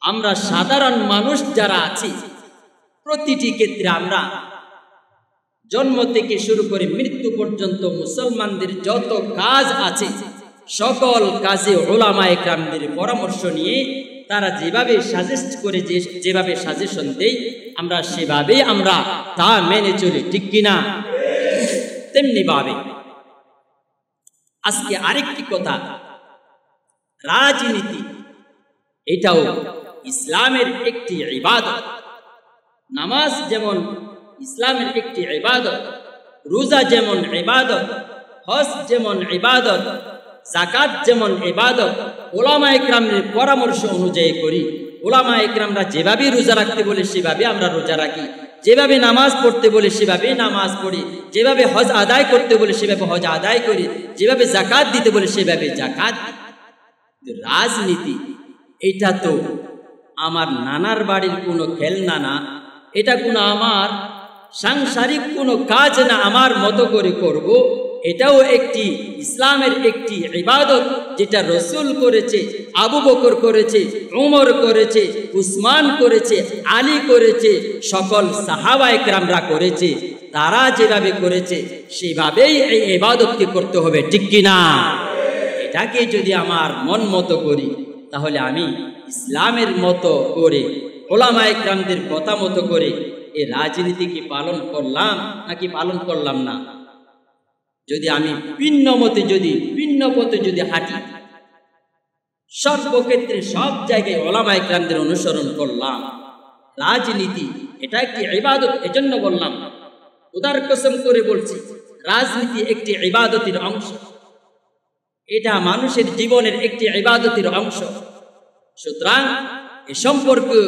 আমরা সাধারণ মানুষ যারা আছি, প্রতিটি ক্ষেত্রে আমরা জন্ম থেকে শুরু করে মৃত্যু পর্যন্ত মুসলমানদের যত কাজ আছে সকল কাজে উলামায়ে কেরামদের পরামর্শ নিয়ে তারা যেভাবে সাজেস্ট করে, যেভাবে সাজেশন দেয় আমরা সেভাবে আমরা তা মেনে চলি, ঠিক কিনা? তেমনি ভাবে আজকে আরেকটি কথা, রাজনীতি এটাও ইসলামের একটি ইবাদত। নামাজ যেমন ইসলামের একটি ইবাদত, রোজা যেমন ইবাদত, হজ যেমন ইবাদত, যাকাত যেমন ইবাদত, উলামায়ে কেরামের পরামর্শ অনুযায়ী করি। উলামায়ে কেরামরা যেভাবে রোজা রাখতে বলে সেভাবে আমরা রোজা রাখি, যেভাবে নামাজ পড়তে বলে সেভাবে নামাজ পড়ি, যেভাবে হজ আদায় করতে বলে সেভাবে হজ আদায় করি, যেভাবে যাকাত দিতে বলে সেভাবে যাকাত দিই। রাজনীতি এটা তো আমার নানার বাড়ির কোনো খেলনা না, এটা কোনো আমার সাংসারিক কোনো কাজ না, আমার মতো করে করব। এটাও একটি ইসলামের একটি ইবাদত, যেটা রসুল করেছে, আবু বকর করেছে, উমর করেছে, উসমান করেছে, আলী করেছে, সকল সাহাবায়ে কেরামরা করেছে। তারা যেভাবে করেছে সেভাবেই এই ইবাদতকে করতে হবে, ঠিক কিনা? এটাকে যদি আমার মন মতো করি তাহলে আমি ইসলামের মতো করে, উলামায়ে কেরামদের কথা মতো করে এই রাজনীতিকে পালন করলাম নাকি পালন করলাম না? যদি আমি ভিন্ন পথে যদি হাঁটি, সর্বক্ষেত্রে সব জায়গায় উলামায়ে কেরামদের অনুসরণ করলাম, রাজনীতি এটা একটি ইবাদত। এজন্য বললাম, খোদার কসম করে বলছি, রাজনীতি একটি ইবাদতের অংশ, এটা মানুষের জীবনের একটি ইবাদতের অংশ। সুতরাং এ সম্পর্কে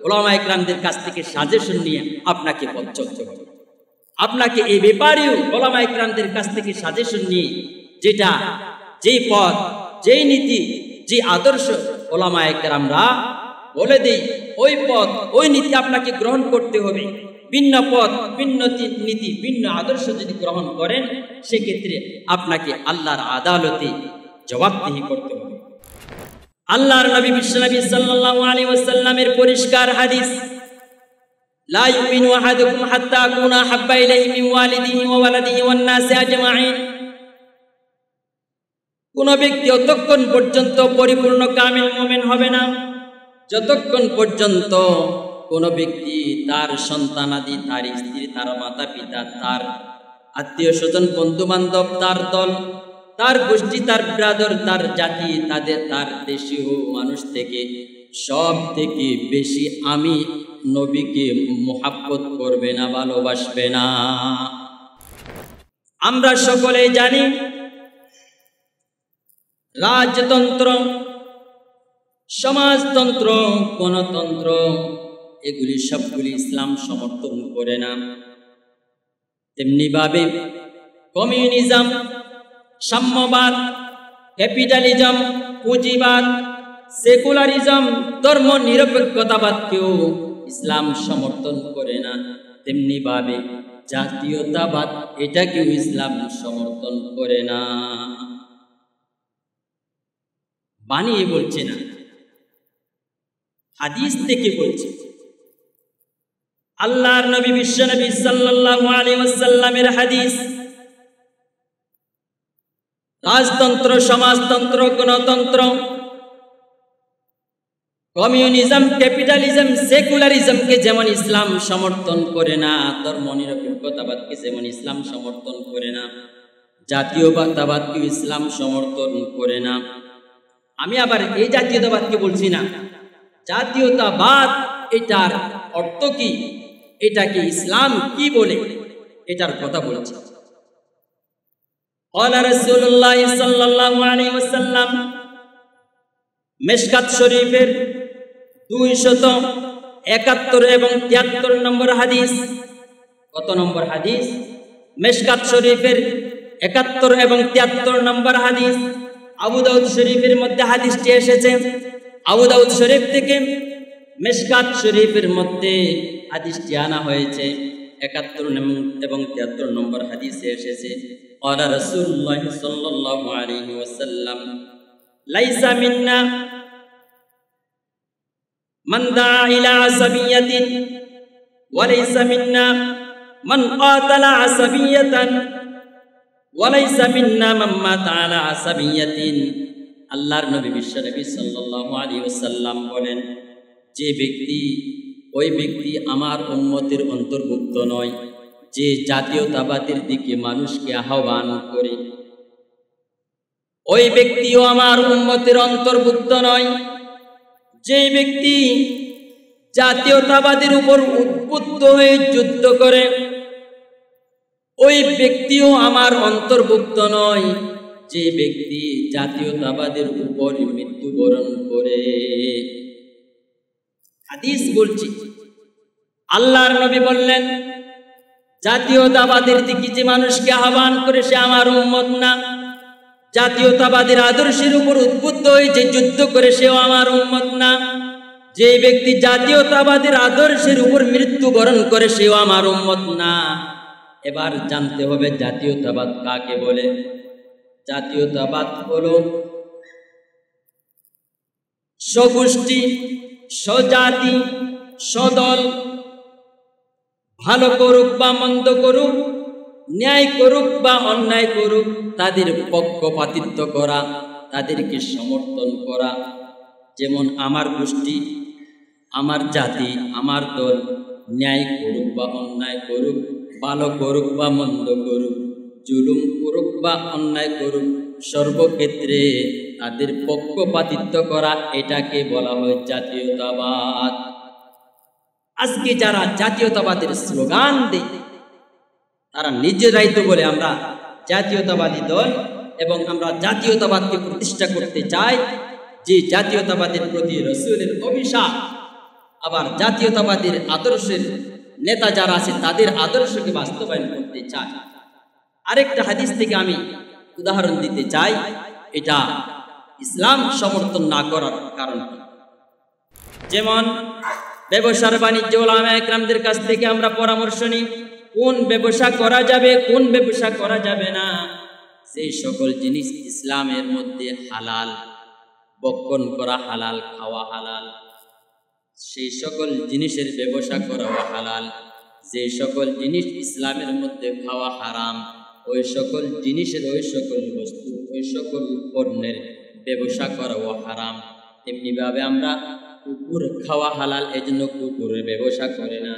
উলামায়ে কেরামদের কাছ থেকে সাজেশন নিয়ে আপনাকে পথ চলতে হবে। আপনাকে এই ব্যাপারেও উলামায়ে কেরামদের কাছ থেকে সাজেশন নিয়ে যেটা, যেই পথ, যেই নীতি, যে আদর্শ উলামায়ে কেরামরা বলে দেই, ওই পথ, ওই নীতি আপনাকে গ্রহণ করতে হবে। ভিন্ন পথ, ভিন্ন নীতি, ভিন্ন আদর্শ যদি গ্রহণ করেন সেক্ষেত্রে আপনাকে আল্লাহর আদালতে জবাবদিহি করতে হবে। আল্লাহর নবী বিশ্বনবী সাল্লাল্লাহু আলাইহি ওয়াসাল্লামের পরিষ্কার হাদিস, লা ইউমিনু আহাদুকুম হাত্তা আকুনা হাব্বা ইলাইহি মিন ওয়ালিদিহি ওয়া ওয়ালাদিহি ওয়ান নাসি আজমাইন। কোন ব্যক্তি ততক্ষণ পর্যন্ত পরিপূর্ণ কামিল মুমিন হবে না যতক্ষণ পর্যন্ত কোন ব্যক্তি তার সন্তানাদি, তার স্ত্রী, তার মাতা পিতা, তার আত্মীয় স্বজন, বন্ধু বান্ধব, তার দল, তার গোষ্ঠী, তার ব্রাদর, তার জাতি, তার দেশীয় মানুষ থেকে সব থেকে বেশি আমি নবীকে মুহাব্বত করবে না, ভালোবাসবে না। আমরা সকলেই জানি রাজতন্ত্র, সমাজতন্ত্র, গণতন্ত্র এগুলি সবগুলি ইসলাম সমর্থন করে না। তেমনি ভাবে কমিউনিজম, সাম্যবাদ, ক্যাপিটালিজম, পুঁজিবাদ, সেকুলারিজম, ধর্ম নিরপেক্ষতাবাদকেও ইসলাম সমর্থন করে না। তেমনি ভাবে জাতীয়তাবাদ, এটাকেও ইসলাম সমর্থন করে না। বানিয়ে বলছে না, হাদিস থেকে বলছে। আল্লাহর নবী বিশ্বনবী সাল্লাল্লাহু আলাইহি ওয়াসাল্লামের হাদিস, রাজতন্ত্র, সমাজতন্ত্র, গণতন্ত্র, কমিউনিজম, ক্যাপিটালিজম, সেকুলারিজমকে যেমন ইসলাম সমর্থন করে না, ধর্ম নিরপেক্ষতাবাদকে যেমন ইসলাম সমর্থন করে না, জাতীয়তাবাদকে ইসলাম সমর্থন করে না। আমি আবার এই জাতীয়তাবাদকে বলছি না, জাতীয়তাবাদ এটার অর্থ কি, এটাকে ইসলাম কি বলে এটার কথা বলছি। ক্বালা রাসূলুল্লাহ সাল্লাল্লাহু আলাইহি ওয়াসাল্লাম, মিশকাত শরীফের 271 এবং 73 নম্বর হাদিস। কত নম্বর হাদিস? মিশকাত শরীফের 71 এবং 73 নম্বর হাদিস। আবু দাউদ শরীফের মধ্যে হাদিসটি এসেছে। আবু দাউদ শরীফ থেকে মিশকাত শরীফের মধ্যে হাদিসটি আনা হয়েছে। 71 এবং 73 নম্বর হাদিসে এসেছে, ক্বালা রাসূলুল্লাহ সাল্লাল্লাহু আলাইহি ওয়াসাল্লাম, লাইসা মিন্না মান দাআ ইলা আসাবিয়াতিন ওয়া লাইসা মিন্না মান কাতালা আসাবিয়াতান ওয়া লাইসা মিন্না মান মাতা আলা আসাবিয়াতিন। আল্লাহর নবী বিশ্বনবী সাল্লাল্লাহু আলাইহি ওয়াসাল্লাম বলেন, যে ব্যক্তি, ওই ব্যক্তি আমার উম্মতের অন্তর্ভুক্ত নয় যে জাতীয়তাবাদের দিকে মানুষকে আহ্বান করে, ওই ব্যক্তিও আমার উম্মতের অন্তর্ভুক্ত নয় যে ব্যক্তি জাতীয়তাবাদের উপর উদ্বুদ্ধ হয়ে যুদ্ধ করে, ওই ব্যক্তিও আমার অন্তর্ভুক্ত নয় যে ব্যক্তি জাতীয়তাবাদের উপর মৃত্যুবরণ করে। হাদিস বলছি, আল্লাহর নবী বললেন, জাতীয়তাবাদের দিকে যে মানুষকে আহ্বান করে সে আমার উম্মত না, জাতীয়তাবাদের আদর্শের উপর উদ্বুদ্ধ হয়ে যে যুদ্ধ করে সেও আমার উম্মত না, যে ব্যক্তি জাতীয়তাবাদের আদর্শের উপর মৃত্যুবরণ করে সেও আমার উম্মত না। এবার জানতে হবে জাতীয়তাবাদ কাকে বলে। জাতীয়তাবাদ হলো স্বগোষ্ঠী, স্বজাতি, স্বদল, ভালো করুক বা মন্দ করুক, ন্যায় করুক বা অন্যায় করুক, তাদের পক্ষপাতিত্ব করা, তাদেরকে সমর্থন করা। যেমন আমার গোষ্ঠী, আমার জাতি, আমার দল ন্যায় করুক বা অন্যায় করুক, ভালো করুক বা মন্দ করুক, জুলুম করুক বা অন্যায় করুক, সর্বক্ষেত্রে তাদের পক্ষপাতিত্ব করা, এটাকে বলা হয় জাতীয়তাবাদ। আজকে যারা জাতীয়তাবাদের স্লোগান দেয় তারা নিজেরাই তো বলে আমরা জাতীয়তাবাদী দল এবং আমরা জাতীয়তাবাদকে প্রতিষ্ঠা করতে চাই, যে জাতীয়তাবাদের প্রতি রাসূলের অভিশাপ। আবার জাতীয়তাবাদের আদর্শের নেতা যারা আছে তাদের আদর্শকে বাস্তবায়ন করতে চায়। আরেকটা হাদিস থেকে আমি উদাহরণ দিতে চাই, এটা ইসলাম সমর্থন না করার কারণ। যেমন ব্যবসার বাণিজ্য ওলামায়ে কেরামদের কাছ থেকে আমরা পরামর্শ নিই, কোন ব্যবসা করা যাবে, কোন ব্যবসা করা যাবে না। সেই সকল জিনিস ইসলামের মধ্যে হালাল, বক্ষণ করা হালাল, খাওয়া হালাল। সেই সকল জিনিসের ব্যবসা করাও হালাল। যে সকল জিনিস ইসলামের মধ্যে খাওয়া হারাম, ওই সকল জিনিসের, ওই সকল বস্তু, ওই সকল পণ্যের ব্যবসা করাও হারাম। তেমনিভাবে আমরা কুকুর খাওয়া হালাল, এজন্য কুকুরের ব্যবসা করে না।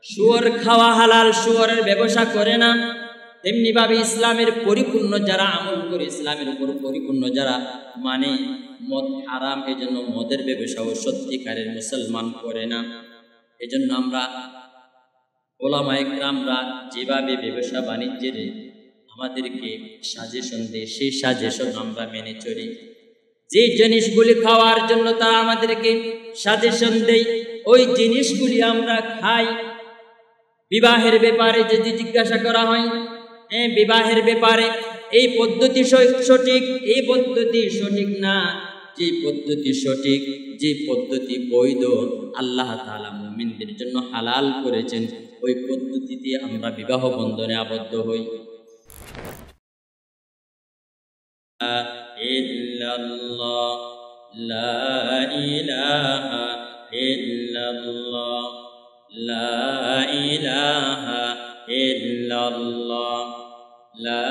শুয়োর খাওয়া হালাল, শুয়োরের ব্যবসা করে না। তেমনিভাবে ইসলামের পরিপূর্ণ যারা আমল করে, ইসলামের উপর পরিপূর্ণ যারা মানে মদ হারাম, এজন্য মদের ব্যবসাও সত্যিকারের মুসলমান করে না। এজন্য আমরা ওলামায়ে কেরামরা যেভাবে ব্যবসা বাণিজ্যের আমাদেরকে সাজেশন দেয়, সেই সাজেশন আমরা মেনে চলি। যে জিনিসগুলি খাওয়ার জন্য তারা আমাদেরকে সাজেশন দেয়, ওই জিনিসগুলি আমরা খাই। বিবাহের ব্যাপারে যদি জিজ্ঞাসা করা হয়, বিবাহের ব্যাপারে এই পদ্ধতি সঠিক, এই পদ্ধতি সঠিক না, যে পদ্ধতি সঠিক, যে পদ্ধতি বৈধ, আল্লাহ তাআলা মুমিনদের জন্য হালাল করেছেন, ওই পদ্ধতিতে আমরা বিবাহ বন্ধনে আবদ্ধ হই। ইল্লাল্লাহ, লা ইলাহা ইল্লাল্লাহ, লা ইলাহা ইল্লাল্লাহ, লা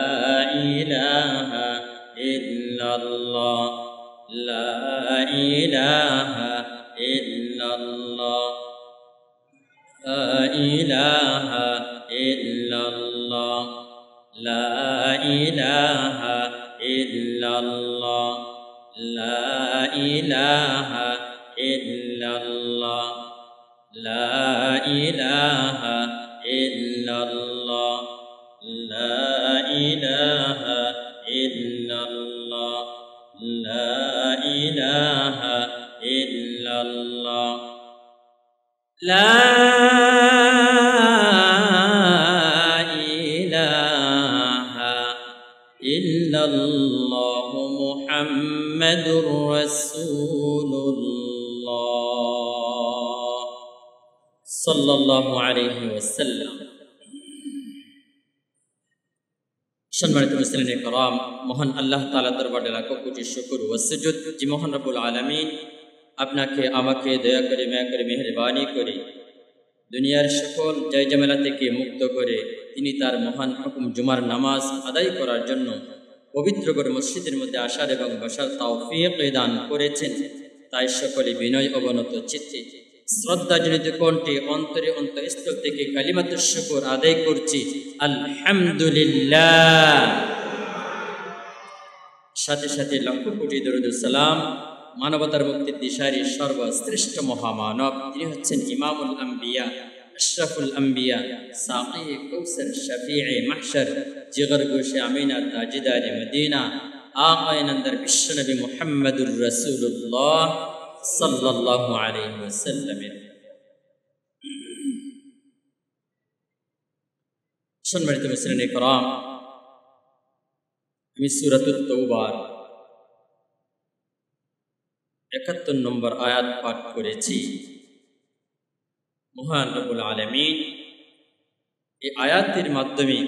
ইলাহা ইল্লাল্লাহ, লা ইলাহা ইল্লাল্লাহ, লা ইলাহা ইল্লাল্লাহ, লা ইলাহা ইল্লাল্লাহ, লা ইলাহা ইল্লাল্লাহ, লা ইলাহা ইল্লাল্লাহ, লা ইলাহা ইল্লাল্লাহ, লা ইলাহা ইল্লাল্লাহ, লা ইলাহা ইল্লাল্লাহ মুহাম্মাদুর রাসূলুল্লাহ সাল্লাল্লাহু আলাইহি ওয়াসাল্লাম। সম্মানিত মুসলিম کرام, মহান আল্লাহ তাআলা দরবারে লাখো কোটি শুকর ও সুজুদ, যে মহান রব্বুল আলামিন আপনাকে আমাকে দয়া করে মায়া করে মেহেরবানি করে দুনিয়ার সকল জয়ঝামেলা থেকে মুক্ত করে তিনি তার মহান হুকুম জুমার নামাজ আদায় করার জন্য পবিত্র করে মসজিদের মধ্যে আসার এবং বসার তৌফিক দান করেছেন। তাই সকলে বিনয় অবনত চিত্তে শ্রদ্ধাজনিত কণ্ঠে অন্তরে অন্তঃস্থল থেকে কালিমাতুশ শুকর আদায় করছি, আলহামদুলিল্লাহ। সাথে সাথে লক্ষ কোটি দরুদ সালাম মানবতার মুক্তির দিশারি সর্বশ্রেষ্ঠ মহামানব, তিনি হচ্ছেন ইমামুল আম্বিয়া, আশরাফুল আম্বিয়া, সাকি কৌসর, শফিয়ে মাহশর, জিগর গোশে আমিনা, তাজিদারে মদিনা, আকায়ে নন্দর বিশ্বনবী মুহাম্মদুর রাসূলুল্লাহ সাল্লাল্লাহু আলাইহি ওয়াসাল্লাম। সম্মানিত মুসলিম کرام, আমি সূরাতুত তাওবার ৭১ নম্বর আয়াত পাঠ করেছি। মহান রব্বুল আলামিন এই আয়াতের মাধ্যমে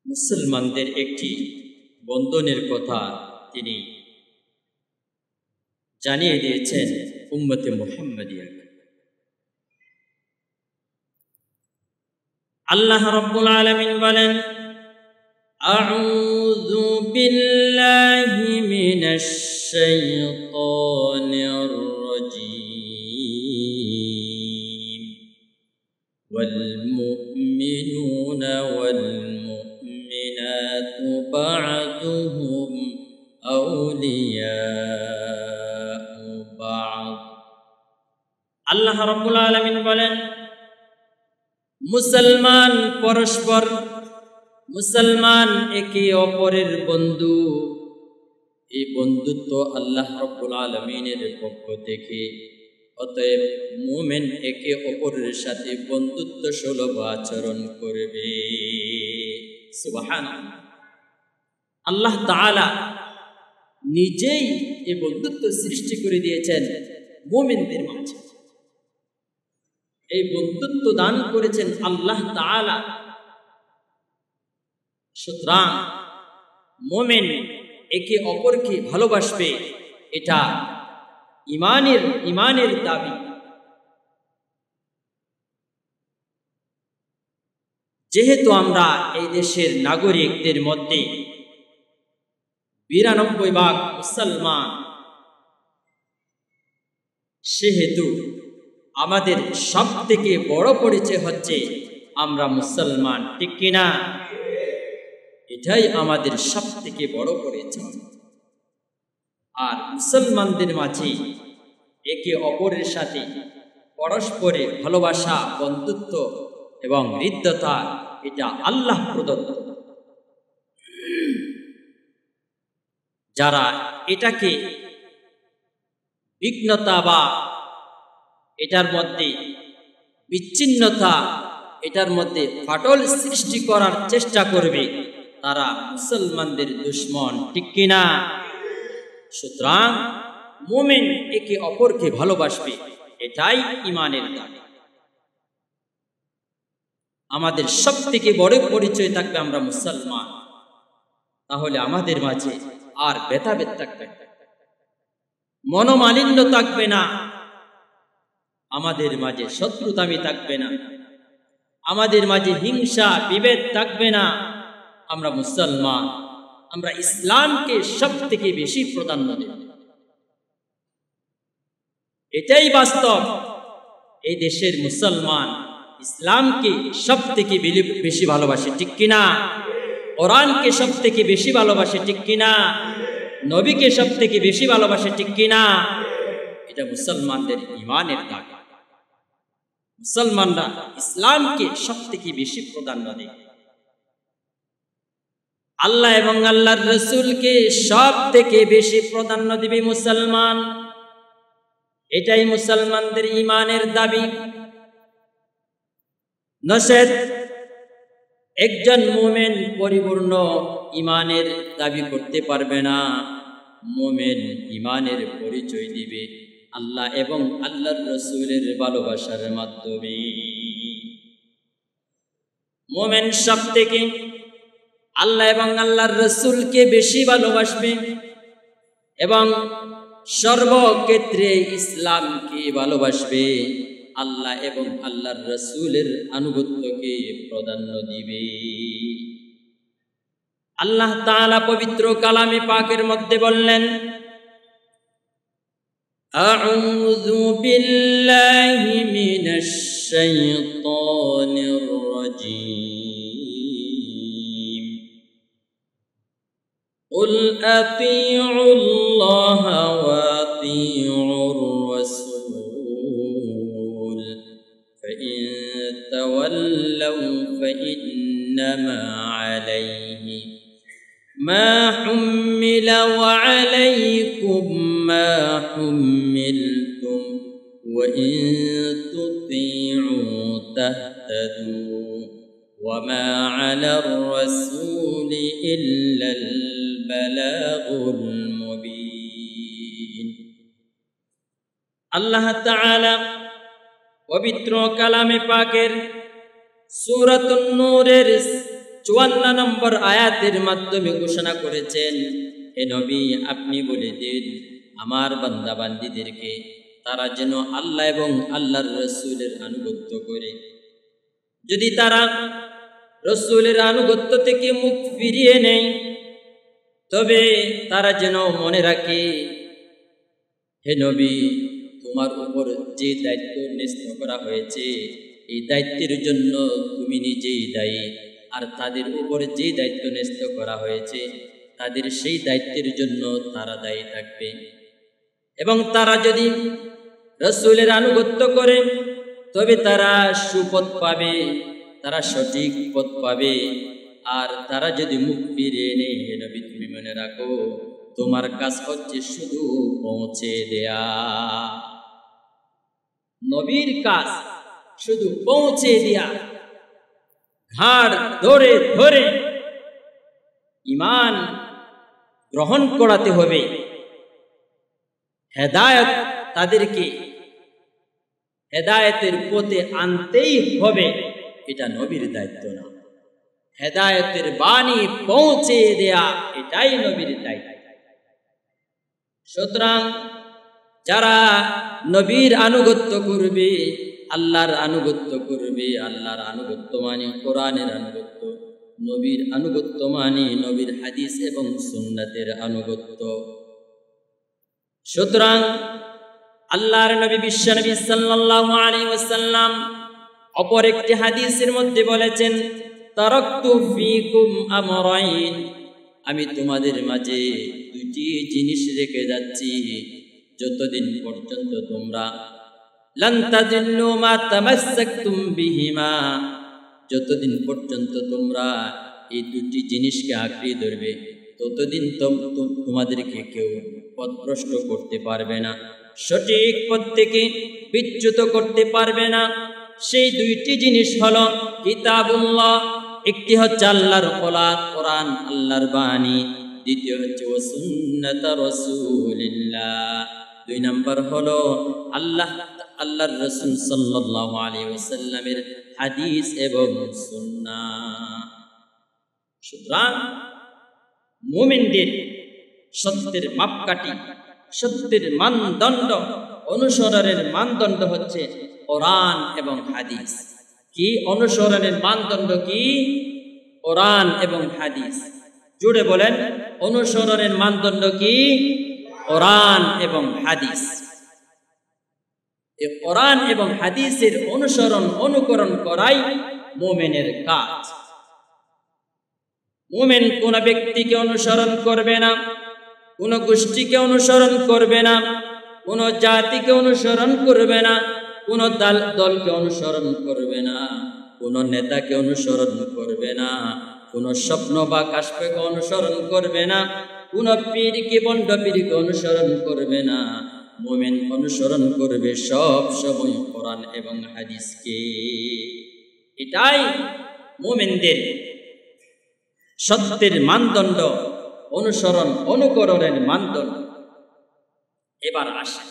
মুসলমানদের একটি বন্ধনের কথা তিনি জানিয়ে দিয়েছেন উম্মতে মুহাম্মাদিয়া। আল্লাহ রাব্বুল আলামিন বলেন, আউযু বিল্লাহি মিনাশ শাইতানির রাজীম, ওয়াল মুমিনুনা ওয়াল মুমিনাতু বা'দুহুম আউলিয়াউ বা'দ। আল্লাহ রাব্বুল আলামিন বলেন, মুসলমান পরস্পর, মুসলমান একে অপরের বন্ধু। এই বন্ধুত্ব আল্লাহ রাব্বুল আলামিনের পক্ষ থেকে, অতএব মুমিন একে অপরের সাথে বন্ধুত্ব সুলভ আচরণ করবে। সুবহানাল্লাহ। আল্লাহ তাআলা নিজেই এই বন্ধুত্ব সৃষ্টি করে দিয়েছেন মুমিনদের মাঝে। এই বন্ধুত্ব দান করেছেন আল্লাহ তাআলা। সুতরাং মুমিন একে অপরকে ভালোবাসবে, এটা ইমানের দাবি। যেহেতু আমরা এই দেশের নাগরিকদের মধ্যে ৯২% মুসলমান, সেহেতু আমাদের সব থেকে বড় পরিচয় হচ্ছে আমরা মুসলমান, ঠিক কিনা? এটাই আমাদের সব থেকে বড় পরিচয়। আর মুসলমানদের মাঝে একে অপরের সাথে পরস্পরে ভালোবাসা, বন্ধুত্ব এবং হৃদ্যতা, এটা আল্লাহ প্রদত্ত। যারা এটাকে বিঘ্নতা বা এটার মধ্যে বিচ্ছিন্নতা, এটার মধ্যে ফাটল সৃষ্টি করার চেষ্টা করবে, তারা মুসলমানদের দুশমন, ঠিক কিনা? সুতরাং মুমিন একে অপরকে ভালোবাসবে, এটাই ইমানের দাবি। আমাদের সব থেকে বড় পরিচয় থাকবে আমরা মুসলমান। তাহলে আমাদের মাঝে আর ভেদাভেদ থাকবে না, মনোমালিন্য থাকবে না, আমাদের মাঝে শত্রুতামি থাকবে না, আমাদের মাঝে হিংসা বিভেদ থাকবে না। আমরা মুসলমান, আমরা ইসলামকে সব থেকে বেশি প্রাধান্য দেব। এটাই বাস্তব। এই দেশের মুসলমান ইসলামকে সব থেকে বেশি ভালোবাসে, ঠিক কিনা? কোরআনকে সব থেকে বেশি ভালোবাসে, ঠিক কিনা? নবীকে সব থেকে বেশি ভালোবাসে, ঠিক কিনা? এটা মুসলমানদের ইমানের দাবি। মুসলমানরা ইসলামকে সব থেকে বেশি প্রাধান্য দেয়। আল্লাহ এবং আল্লাহর রাসূলকে সব থেকে বেশি প্রাধান্য দিবে মুসলমান। এটাই মুসলমানদের ইমানের দাবি। নচেত একজন মুমিন পরিপূর্ণ ইমানের দাবি করতে পারবে না। মুমিন ইমানের পরিচয় দিবে আল্লাহ এবং আল্লাহর রাসূলের ভালোবাসার মাধ্যমে। মুমিন সব থেকে আল্লাহ এবং আল্লাহর রাসূলকে বেশি ভালোবাসবে এবং সর্বক্ষেত্রে ইসলামকে ভালোবাসবে, আল্লাহ এবং আল্লাহর রাসূলের আনুগত্যকে প্রাধান্য দিবে। আল্লাহ তাআলা পবিত্র কালামে পাকের মধ্যে বললেন, আউযু বিল্লাহি মিনাশ শাইতানির রাজীম, কুল আতিউল্লাহা ওয়া আতিউর রাসূল ফাইন তাওয়াল্লাউ ফাইন্নামা আলাইহি ما حمل وعليكم ما حملتم وإن تطيعوا تهتدوا وما على الرسول إلا البلاغ المبين। আল্লাহ তাআলা পবিত্র কালামে পাকের সূরাতুন নূরের 54 নম্বর আয়াতের মাধ্যমে ঘোষণা করেছেন, হে নবী, আপনি বলে দিন আমার বান্দা বান্দীদেরকে তারা যেন আল্লাহ এবং আল্লাহর রাসূলের আনুগত্য করে। যদি তারা রাসূলের আনুগত্য থেকে মুখ ফিরিয়ে নেয় তবে তারা যেন মনে রাখে, হে নবী, তোমার উপর যে দায়িত্ব ন্যস্ত করা হয়েছে এই দায়িত্বের জন্য তুমি নিজেই দায়ী, আর তাদের উপরে যে দায়িত্ব ন্যস্ত করা হয়েছে তাদের সেই দায়িত্বের জন্য তারা দায়ী থাকবে। এবং তারা যদি রাসূলের আনুগত্য করে তবে তারা সুপথ পাবে, তারা সঠিক পথ পাবে। আর তারা যদি মুখ ফিরিয়ে নেয়, হে নবী, তুমি মনে রাখো তোমার কাজ হচ্ছে শুধু পৌঁছে দেয়া। নবীর কাজ শুধু পৌঁছে দেয়া, ঘাড় ধরে ধরে ঈমান গ্রহণ করাতে হবে, হেদায়েত তাদেরকে হেদায়েতের পথে আনতেই হবে। এটা নবীর দায়িত্ব না, হেদায়েতের বাণী পৌঁছে দেয়া এটাই নবীর দায়িত্ব। সুতরাং যারা নবীর আনুগত্য করবে, আল্লাহর আনুগত্য করবে, আল্লাহর আনুগত্য মানে কোরআনের আনুগত্য, নবীর আনুগত্য মানে নবীর হাদিস এবং সুন্নাতের আনুগত্য। সুতরাং আল্লাহর নবী বিশ্বনবী সাল্লাল্লাহু আলাইহি ওয়াসাল্লাম অপর একটি হাদিসের মধ্যে বলেছেন, তারাকতু ফীকুম আমরাইন, আমি তোমাদের মাঝে দুটি জিনিস রেখে যাচ্ছি, যতদিন পর্যন্ত তোমরা লান তাদিল্লু মা তামাসসাকতুম বিহিমা, যতদিন পর্যন্ত তোমরা এই দুটি জিনিসকে আঁকড়ে ধরবে ততদিন তোমাদেরকে কেউ পথভ্রষ্ট করতে পারবে না, সঠিক পথ থেকে বিচ্যুত করতে পারবে না। সেই দুইটি জিনিস হলো কিতাবুল্লাহ, একটি হচ্ছে আল্লাহর কোরআন, আল্লাহর বাণী, দ্বিতীয় হচ্ছে সুন্নাত রাসূলিল্লাহ, দুই নাম্বার হলো আল্লাহর রাসূল সাল্লাল্লাহু আলাইহি ওয়াসাল্লামের হাদিস এবং সুন্নাহ। সুতরাং মুমিনদের সত্যের মাপকাঠি, সত্যের মানদণ্ড, অনুসরণের মানদণ্ড হচ্ছে কোরআন এবং হাদিস। কি অনুসরণের মানদণ্ড? কি? কোরআন এবং হাদিস। জুড়ে বলেন, অনুসরণের মানদণ্ড কি? কোরআন এবং হাদিস। এই কোরআন এবং হাদিসের অনুসরণ অনুকরণ করাই মুমিনের কাজ। মুমিন কোন ব্যক্তিকে অনুসরণ করবে না, কোন গোষ্ঠীকে অনুসরণ করবে না, কোন জাতিকে অনুসরণ করবে না, কোন দলকে অনুসরণ করবে না, কোন নেতাকে অনুসরণ করবে না, কোন স্বপ্ন বা কাশফকে অনুসরণ করবে না, কোন পীরকে বন্ড পীরকে অনুসরণ করবে না। মুমিন অনুসরণ করবে সব সময় কোরআন এবং হাদিসকে। এটাই মুমিনদের সত্যের মানদণ্ড, অনুসরণ অনুকরণের মানদণ্ড। এবার আসে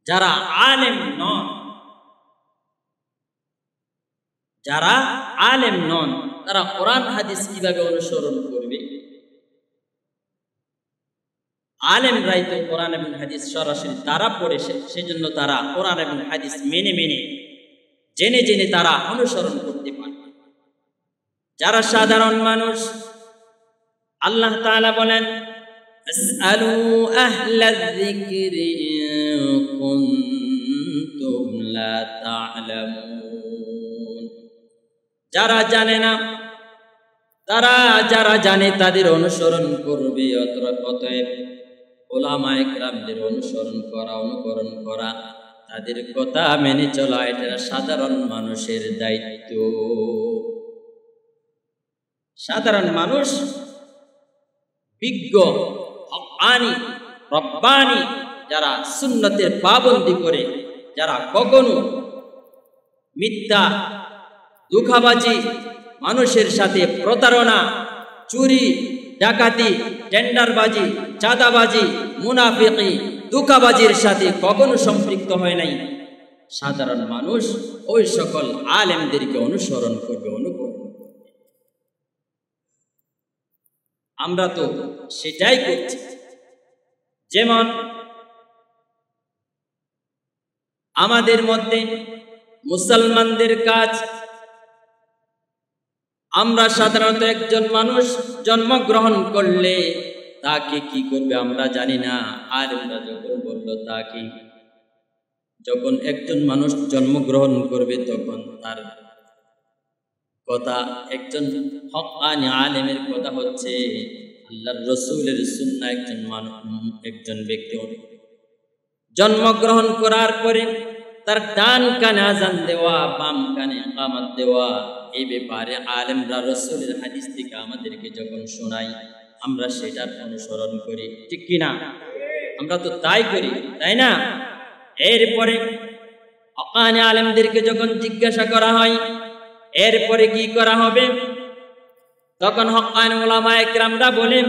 যারা আলেম নন, যারা আলেম নন তারা কোরআন হাদিস কিভাবে অনুসরণ করবে? আলেমরাই তো কোরআন এবং হাদিস সরাসরি তারা পড়েছে, সেজন্য তারা কোরআন এবং হাদিস মেনে মেনে জেনে জেনে তারা অনুসরণ করতে পারে। যারা সাধারণ মানুষ, আল্লাহ তাআলা বলেন আসআলু আহলায যিকরি ইন কুনতুম লা তা'লামুন। যারা জানে না, তারা যারা জানে তাদের অনুসরণ করবে। অতএব উলামায়ে কেরামদের অনুসরণ করা, অনুকরণ করা, তাদের কথা মেনে চলা এটা সাধারণ মানুষের দায়িত্ব। সাধারণ মানুষ বিজ্ঞ, হক্কানি, রব্বানি যারা সুন্নতের পাবন্দি করে, যারা কখনো মিথ্যা, ধোঁকাবাজি, মানুষের সাথে প্রতারণা, চুরি, ডাকাতি, টেন্ডারবাজি, চাঁদাবাজি, মুনাফিকি, ধোঁকাবাজির সাথে কখনো সম্পৃক্ত হয় নাই, সাধারণ মানুষ ওই সকল আলেমদেরকে অনুসরণ করবে, অনুকরণ করবে। আমরা তো সেটাই করছি। যেমন আমাদের মধ্যে মুসলমানদের কাজ, আমরা সাধারণত একজন মানুষ জন্মগ্রহণ করলে তাকে কি করবে আমরা জানি না। আর আমরা যখন বললো তাকে, যখন একজন মানুষ জন্মগ্রহণ করবে তখন তার কথা, একজন হক্কানি আলেমের কথা হচ্ছে আল্লাহর রাসূলের সুন্নাহ। একজন ব্যক্তি জন্মগ্রহণ করার পরে তার ডান কানে আযান দেওয়া, বাম কানে ইকামত দেওয়া, এই ব্যাপারে আলেমরা রাসূলের হাদিস থেকে আমাদেরকে যখন শোনায় আমরা সেটার অনুসরণ করি, ঠিক কিনা? আমরা তো তাই করি, তাই না? এরপরে হক্কানি আলেমদেরকে যখন জিজ্ঞাসা করা হয় এরপরে কি করা হবে, তখন হক্কানি উলামায়ে কেরামরা বলেন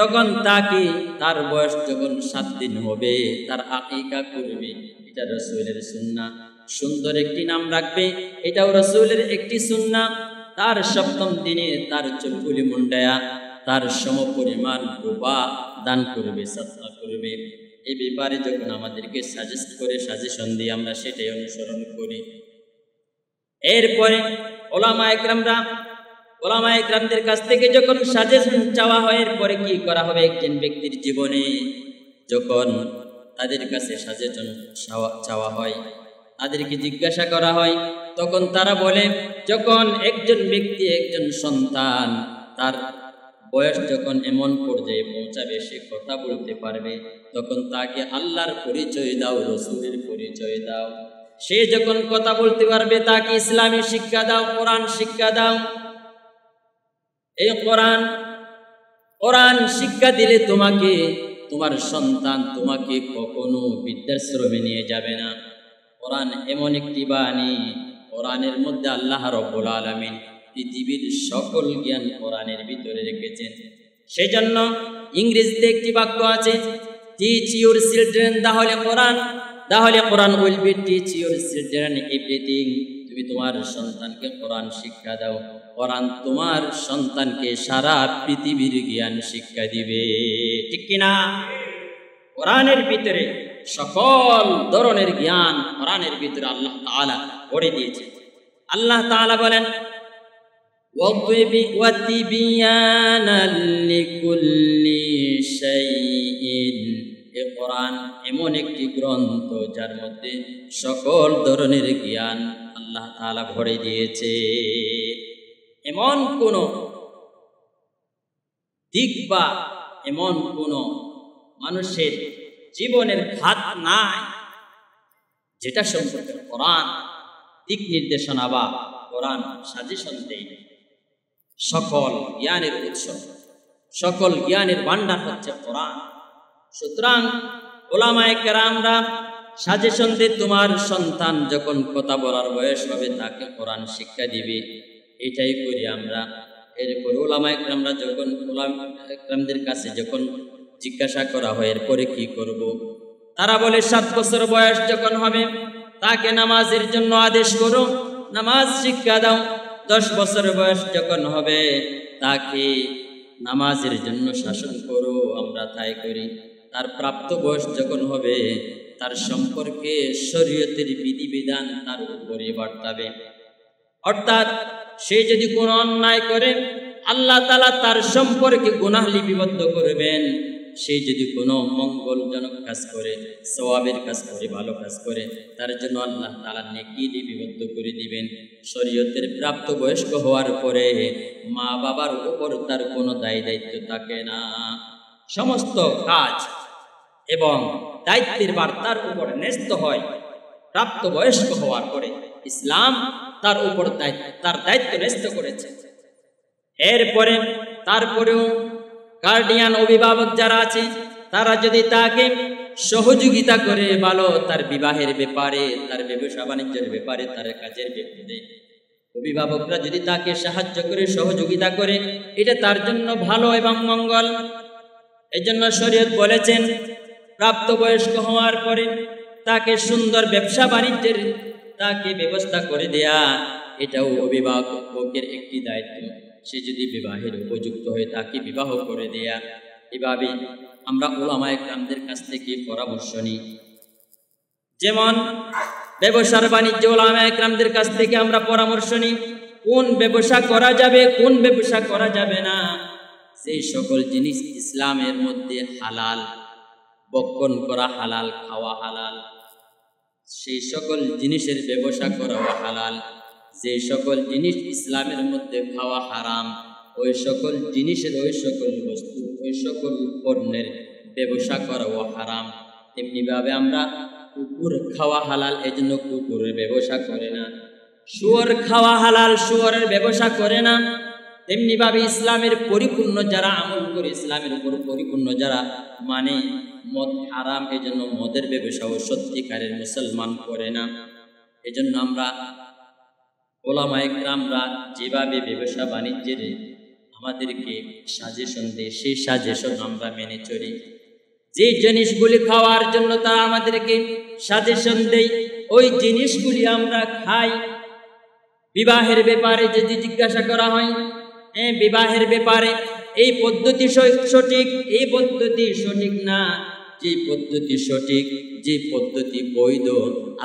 তখন তাকে, তার বয়স যখন 7 দিন হবে তার আকিকা করবে। এটা রাসূলের সুন্নাহ। সুন্দর একটি নাম রাখবে, এটাও রাসূলের একটি সুন্নাহ। তার 7ম দিনে তার চুলগুলি মুন্ডায়া তার সমপরিমাণ রূপা দান করবে, সাদকা করবে। এই ব্যাপারে যখন আমাদেরকে সাজেস্ট করে, সাজেশন দিয়ে আমরা সেটাই অনুসরণ করি। এরপরে উলামায়ে কেরামদের কাছ থেকে যখন সাজেশন চাওয়া হয় এরপরে কি করা হবে, একজন ব্যক্তির জীবনে যখন তাদের কাছে সাজেশন চাওয়া হয়, তাদেরকে জিজ্ঞাসা করা হয়, তখন তারা বলে যখন একজন ব্যক্তি, একজন সন্তান তার বয়স যখন এমন পর্যায়ে পৌঁছাবে সে কথা বলতে পারবে, তখন তাকে আল্লাহর পরিচয় দাও, রাসূলের পরিচয় দাও। সে যখন কথা বলতে পারবে তাকে ইসলামী শিক্ষা দাও, কোরআন শিক্ষা দাও। এই কোরআন শিক্ষা দিলে তোমাকে, তোমার সন্তান তোমাকে কখনো বৃদ্ধাশ্রমে নিয়ে যাবে না। কোরআন এমন একটি বাণী, কোরআনের মধ্যে আল্লাহ রাব্বুল আলামিন পৃথিবীর সকল জ্ঞান কোরআনের ভিতরে রেখেছেন। সেজন্য ইংরেজিতে একটি বাক্য আছে, teach your children the Holy Quran will be teach your children everything। তুমি তোমার সন্তানকে কোরআন শিক্ষা দাও, কোরআন তোমার সন্তানকে সারা পৃথিবীর জ্ঞান শিক্ষা দিবে, ঠিক কিনা? কোরআনের ভিতরে সকল ধরনের জ্ঞান কোরআনের ভিতরে আল্লাহ তাআলা ভরে দিয়েছেন। আল্লাহ তাআলা বলেন ওয়াতিবিয়ানাল লিকুল্লি শাইইন। এই কোরআন এমন একটি গ্রন্থ যার মধ্যে সকল ধরনের জ্ঞান আল্লাহ তাআলা ভরে দিয়েছে। এমন কোন দিক বা এমন কোন মানুষের জীবনের খাত নাই যেটা সম্পর্কে কোরআন দিক নির্দেশনা বা কোরআন সাজেশন দেয়। সকল জ্ঞানের উৎস, সকল জ্ঞানের ভান্ডার হচ্ছে কোরআন। সুতরাং উলামায়ে কেরামরা সাজেশন দেয় তোমার সন্তান যখন কথা বলার বয়স হবে তাকে কোরআন শিক্ষা দিবে, এটাই করি আমরা। এরপরে উলামায়ে কেরামরা যখন উলামায়ে কেরামদের কাছে যখন জিজ্ঞাসা করা হয় এরপরে কি করব, তারা বলে 7 বছর বয়স যখন হবে তাকে নামাজের জন্য আদেশ করো, নামাজ শিক্ষা দাও। 10 বছর বয়স যখন হবে তাকে নামাজের জন্য শাসন করো, আমরা তাই করি। তার প্রাপ্ত বয়স যখন হবে তার সম্পর্কে শরীয়তের বিধিবিধান তার উপরে বর্তাবে। অর্থাৎ সে যদি কোনো অন্যায় করে আল্লাহ তাআলা তার সম্পর্কে গুনাহ লিপিবদ্ধ করবেন। সে যদি কোনো মঙ্গলজনক কাজ করে, সওয়াবের কাজ করে, ভালো কাজ করে, তার জন্য আল্লাহ তাআলা নেকি লিপিবদ্ধ করে দিবেন। শরীয়তের প্রাপ্ত বয়স্ক হওয়ার পরে মা বাবার উপর তার কোনো দায়িত্ব থাকে না। সমস্ত কাজ এবং দায়িত্বের ভার তার উপর ন্যস্ত হয় প্রাপ্ত বয়স্ক হওয়ার পরে। ইসলাম তার উপর তার দায়িত্ব ন্যস্ত করেছে। এরপরে তারপরেও গার্ডিয়ান অভিভাবক যারা আছে তারা যদি তাকে সহযোগিতা করে, ভালো তার বিবাহের ব্যাপারে, তার ব্যবসা বাণিজ্যের ব্যাপারে, তার কাজের ব্যাপারে অভিভাবকরা যদি তাকে সাহায্য করে, সহযোগিতা করে, এটা তার জন্য ভালো এবং মঙ্গল। এজন্য শরীয়ত বলেছেন প্রাপ্তবয়স্ক হওয়ার পরে তাকে সুন্দর ব্যবসা বাণিজ্যের তাকে ব্যবস্থা করে দেয়া, এটাও অভিভাবকের একটি দায়িত্ব। সে যদি বিবাহের উপযুক্ত হয়ে তাকে বিবাহ করে দেয়া। এভাবে আমরা উলামায়ে কেরামদের কাছ থেকে পরামর্শ নিই। যেমন ব্যবসার বাণিজ্য উলামায়ে কেরামদের কাছ থেকে আমরা পরামর্শ নিই কোন ব্যবসা করা যাবে, কোন ব্যবসা করা যাবে না। সেই সকল জিনিস ইসলামের মধ্যে হালাল, বক্ষণ করা হালাল, খাওয়া হালাল, সেই সকল জিনিসের ব্যবসা করাও হালাল। যে সকল জিনিস ইসলামের মধ্যে খাওয়া হারাম, ওই সকল জিনিসের, ওই সকল বস্তু, ওই সকল পণ্যের ব্যবসা করাও হারাম। তেমনিভাবে আমরা কুকুর খাওয়া হালাল, এজন্য কুকুরের ব্যবসা করে না। শুয়োর খাওয়া হালাল, শুয়োরের ব্যবসা করে না। তেমনিভাবে ইসলামের পরিপূর্ণ যারা আমল করে, ইসলামের উপর পরিপূর্ণ যারা মানে মদ হারাম, এজন্য মদের ব্যবসাও সত্যিকারের মুসলমান করে না। এজন্য আমরা উলামায়ে কেরামরা যেভাবে ব্যবসা বাণিজ্যের আমাদেরকে সাজেশন দেয়, সেই সাজেশন আমরা মেনে চলি। যে জিনিসগুলি খাওয়ার জন্য তারা আমাদেরকে সাজেশন দেয়, ওই জিনিসগুলি আমরা খাই। বিবাহের ব্যাপারে যদি জিজ্ঞাসা করা হয়, বিবাহের ব্যাপারে এই পদ্ধতি সঠিক, এই পদ্ধতি সঠিক না, যে পদ্ধতি সঠিক, যে পদ্ধতি বৈধ,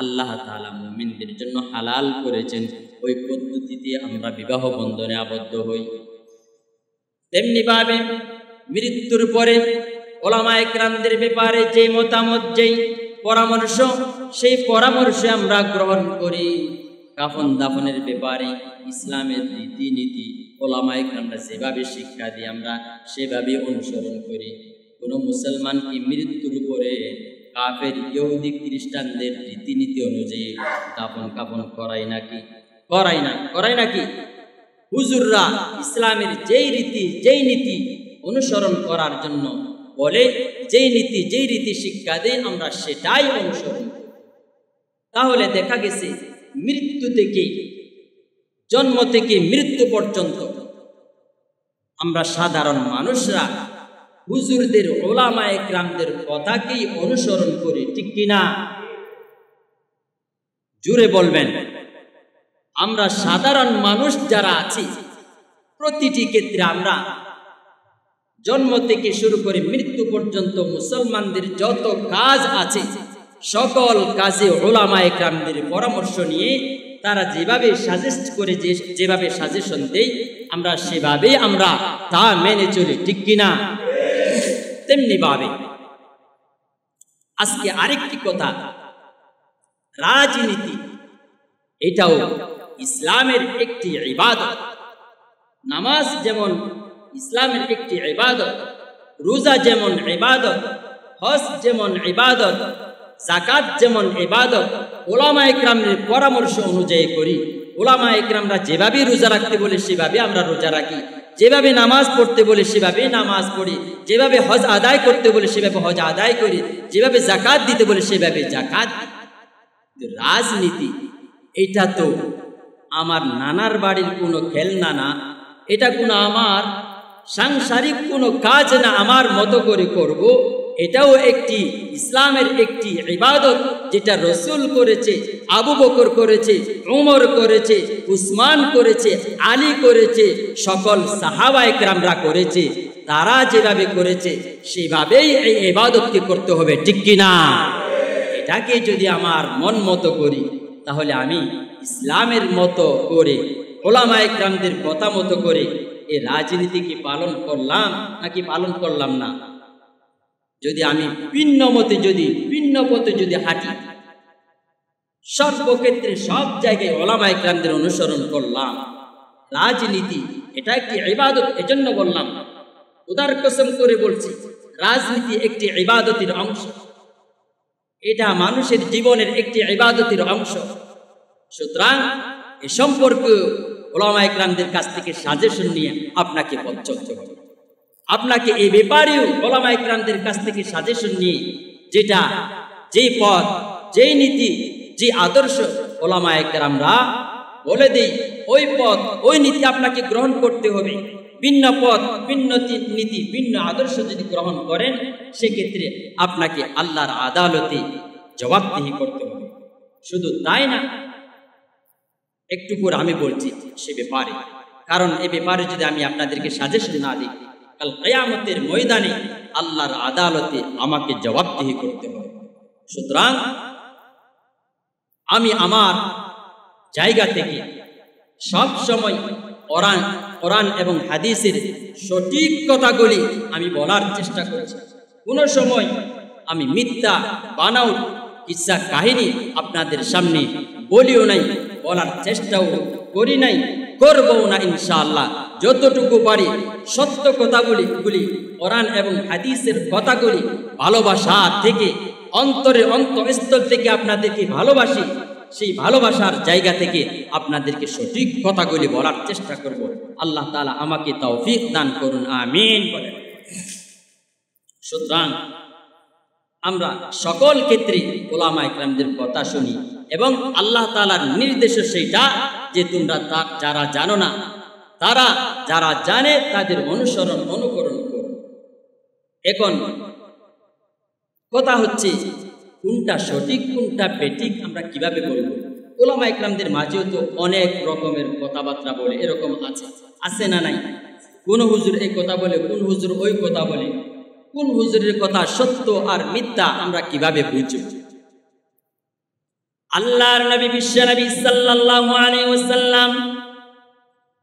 আল্লাহ তাআলা মুমিনদের জন্য হালাল করেছেন, ওই পদ্ধতিতে আমরা বিবাহ বন্ধনে আবদ্ধ হই। তেমনিভাবে মৃত্যুর পরে উলামায়ে কেরামদের ব্যাপারে যে মতামত, যেই পরামর্শ, সেই পরামর্শে আমরা গ্রহণ করি। কাফন দাফনের ব্যাপারে ইসলামের রীতিনীতি উলামায়ে কেরামরা যেভাবে শিক্ষা দিয়ে আমরা সেভাবে অনুসরণ করি। কোনো মুসলমানকে মৃত্যুর পরে কাফের ইহুদি খ্রিস্টানদের রীতিনীতি অনুযায়ী দাফন কাফন করায় নাকি? করায় নাকি? হুজুররা ইসলামের যেই রীতি, যেই নীতি অনুসরণ করার জন্য বলে, যেই নীতি, যেই রীতি শিক্ষা দেয়, আমরা সেটাই অনুসরণ করি। তাহলে দেখা গেছে মৃত্যু থেকে, জন্ম থেকে মৃত্যু পর্যন্ত আমরা সাধারণ মানুষরা হুজুরদের, উলামায়ে কেরামদের কথাকেই অনুসরণ করি, ঠিক কিনা? জুড়ে বলবেন। আমরা সাধারণ মানুষ যারা আছি, প্রতিটি ক্ষেত্রে আমরা জন্ম থেকে শুরু করে মৃত্যু পর্যন্ত মুসলমানদের যত কাজ আছে, সকল কাজে উলামায়ে কেরামদের পরামর্শ নিয়ে তারা যেভাবে সাজেস্ট করে, যেভাবে সাজেশন দেয়, আমরা সেভাবে আমরা তা মেনে চলি, ঠিক কিনা? তেমনি ভাবে আজকে আরেকটি কথা, রাজনীতি এটাও ইসলামের একটি ইবাদত। নামাজ যেমন ইসলামের একটি ইবাদত, রোজা যেমন ইবাদত, হজ যেমন ইবাদত, যাকাত যেমন ইবাদত, উলামায়ে কেরামদের পরামর্শ অনুযায়ী করি। উলামায়ে কেরামরা যেভাবে রোজা রাখতে বলে সেভাবে আমরা রোজা রাখি, যেভাবে নামাজ পড়তে বলে সেভাবে নামাজ পড়ি, যেভাবে হজ আদায় করতে বলে সেভাবে হজ আদায় করি, যেভাবে যাকাত দিতে বলে সেভাবে যাকাত দিই। রাজনীতি এটা তো আমার নানার বাড়ির কোনো খেলনা না, এটা কোনো আমার সাংসারিক কোনো কাজ না, আমার মতো করে করব। এটাও একটি ইসলামের একটি ইবাদত, যেটা রসুল করেছে, আবু বকর করেছে, উমর করেছে, উসমান করেছে, আলী করেছে, সকল সাহাবায়ে কেরামরা করেছে। তারা যেভাবে করেছে সেভাবেই এই ইবাদতকে করতে হবে, ঠিক কিনা? এটাকে যদি আমার মন মতো করি তাহলে আমি ইসলামের মতো করে উলামায়ে কেরামদের কথা মতো করে এই রাজনীতি কি পালন করলাম নাকি পালন করলাম না? যদি আমি ভিন্ন পথে যদি হাঁটি, সর্বক্ষেত্রে সব জায়গায় উলামায়ে কেরামদের অনুসরণ করলাম, রাজনীতি এটা একটি ইবাদত, এজন্য বললাম, খোদার কসম করে বলছি, রাজনীতি একটি ইবাদতের অংশ, এটা মানুষের জীবনের একটি ইবাদতের অংশ। সুতরাং এ সম্পর্কে উলামায়ে কেরামদের কাছ থেকে সাজেশন নিয়ে আপনাকে পথ চলতে হবে। আপনাকে এই ব্যাপারেও উলামায়ে কেরামদের কাছ থেকে সাজেশন নিয়ে যেটা, যে পথ, যেই নীতি, যে আদর্শ উলামায়ে কেরামরা বলে দেই, ওই পথ, ওই নীতি আপনাকে গ্রহণ করতে হবে। ভিন্ন পথ, ভিন্ন নীতি, ভিন্ন আদর্শ যদি গ্রহণ করেন, সেক্ষেত্রে আপনাকে আল্লাহর আদালতে জবাবদিহি করতে হবে। শুধু তাই না, একটু পর আমি বলছি সে ব্যাপারে, কারণ এ ব্যাপারে যদি আমি আপনাদেরকে সাজেশন না দিই, কাল কিয়ামতের ময়দানে আল্লাহর আদালতে আমাকে জবাবদিহি করতে হবে। সুতরাং আমি আমার জায়গা থেকে সব সময় কোরআন এবং হাদিসের সঠিক কথাগুলি আমি বলার চেষ্টা করেছি। কোনো সময় আমি মিথ্যা বানাও কিসসা কাহিনী আপনাদের সামনে বলিও নাই, বলার চেষ্টাও করি নাই, করবও না ইনশাআল্লাহ। যতটুকু পারি সত্য কথাগুলি কোরআন এবং হাদিসের কথাগুলি ভালোবাসা থেকে, অন্তরের অন্তঃস্থল থেকে আপনাদেরকে ভালোবাসি, সেই ভালোবাসার জায়গা থেকে আপনাদেরকে সঠিক কথাগুলি বলার চেষ্টা করব। আল্লাহ তাআলা আমাকে তৌফিক দান করুন, আমিন বলেন। সুতরাং আমরা সকল ক্ষেত্রে উলামায়ে কেরামদের কথা শুনি এবং আল্লাহ তাআলার নির্দেশ সেইটা যে তোমরা যারা জানো না, তারা যারা জানে তাদের অনুকরণ করো। এখন কথা হচ্ছে কোনটা সঠিক কোনটা বেঠিক আমরা কিভাবে বলব? উলামায়ে কেরামদের মাঝেও তো অনেক রকমের কথাবার্তা বলে, এরকম আছে না নাই? কোন হুজুর এই কথা বলে, কোন হুজুর ওই কথা বলে, কোন হুজুরের কথা সত্য আর মিথ্যা আমরা কিভাবে বুঝব? আল্লাহর নবী বিশ্বনবী সাল্লাল্লাহু আলাইহি ওয়াসাল্লাম